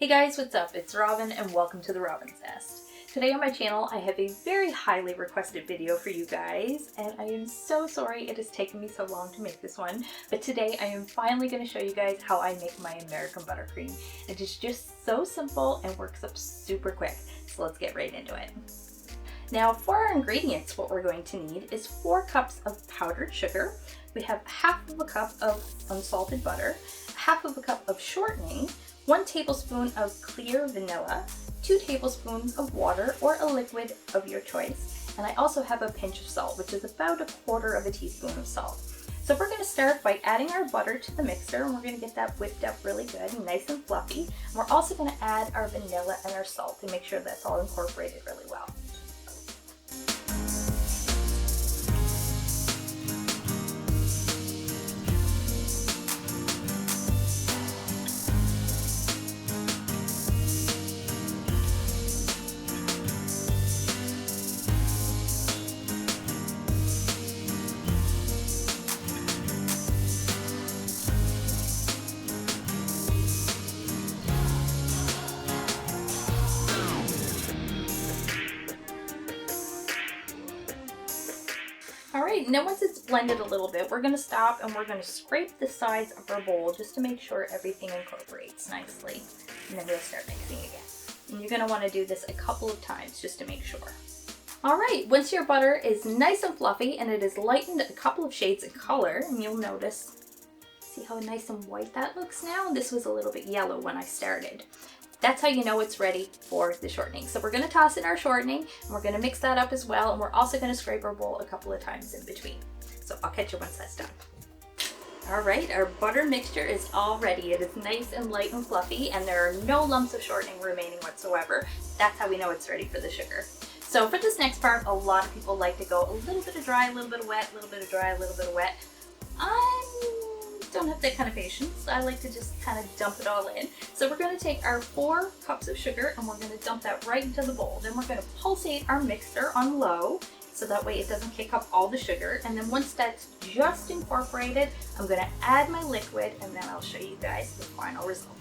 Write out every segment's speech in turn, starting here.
Hey guys, what's up? It's Robin and welcome to the Robin's Nest. Today on my channel I have a very highly requested video for you guys, and I am so sorry it has taken me so long to make this one, but today I am finally going to show you guys how I make my American buttercream. It is just so simple and works up super quick, so let's get right into it. Now for our ingredients, what we're going to need is 4 cups of powdered sugar. We have half of a cup of unsalted butter, half of a cup of shortening, 1 tablespoon of clear vanilla, 2 tablespoons of water or a liquid of your choice, and I also have a pinch of salt, which is about 1/4 teaspoon of salt. So we're going to start by adding our butter to the mixer, and we're going to get that whipped up really good and nice and fluffy. And we're also going to add our vanilla and our salt and make sure that's all incorporated really well. Alright, now once it's blended a little bit, we're going to stop and we're going to scrape the sides of our bowl just to make sure everything incorporates nicely. And then we'll start mixing again. And you're going to want to do this a couple of times just to make sure. Alright, once your butter is nice and fluffy and it is lightened a couple of shades of color, and you'll notice, see how nice and white that looks now? This was a little bit yellow when I started. That's how you know it's ready for the shortening. So we're going to toss in our shortening, and we're going to mix that up as well, and we're also going to scrape our bowl a couple of times in between. So I'll catch you once that's done. Alright, our butter mixture is all ready. It is nice and light and fluffy, and there are no lumps of shortening remaining whatsoever. That's how we know it's ready for the sugar. So for this next part, a lot of people like to go a little bit of dry, a little bit of wet, a little bit of dry, a little bit of wet. I don't have that kind of patience. I like to just kind of dump it all in. So we're going to take our 4 cups of sugar and we're going to dump that right into the bowl. Then we're going to pulsate our mixer on low so that way it doesn't kick up all the sugar. And then once that's just incorporated, I'm going to add my liquid and then I'll show you guys the final result.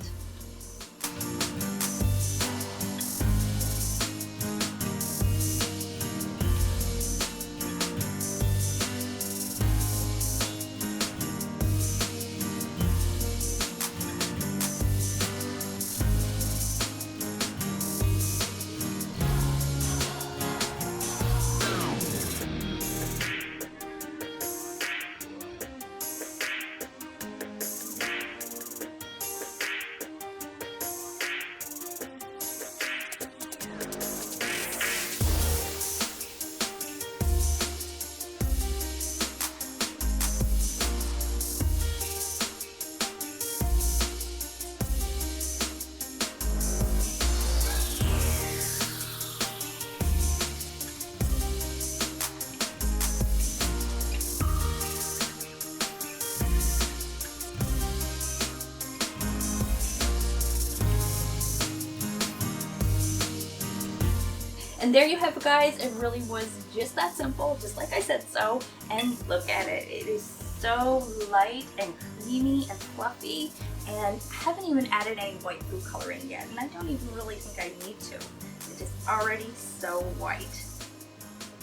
And there you have it, guys. It really was just that simple, just like I said so. And look at it. It is so light and creamy and fluffy. And I haven't even added any white food coloring yet. And I don't even really think I need to. It is already so white.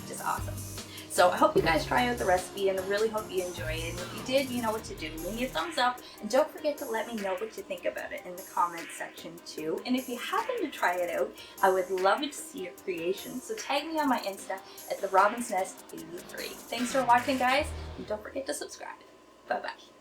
Just awesome. So I hope you guys try out the recipe and I really hope you enjoy it. And if you did, you know what to do. Leave me a thumbs up and don't forget to let me know what you think about it in the comments section too. And if you happen to try it out, I would love to see your creation. So tag me on my Insta at the Robin's Nest 83. Thanks for watching, guys, and don't forget to subscribe. Bye bye.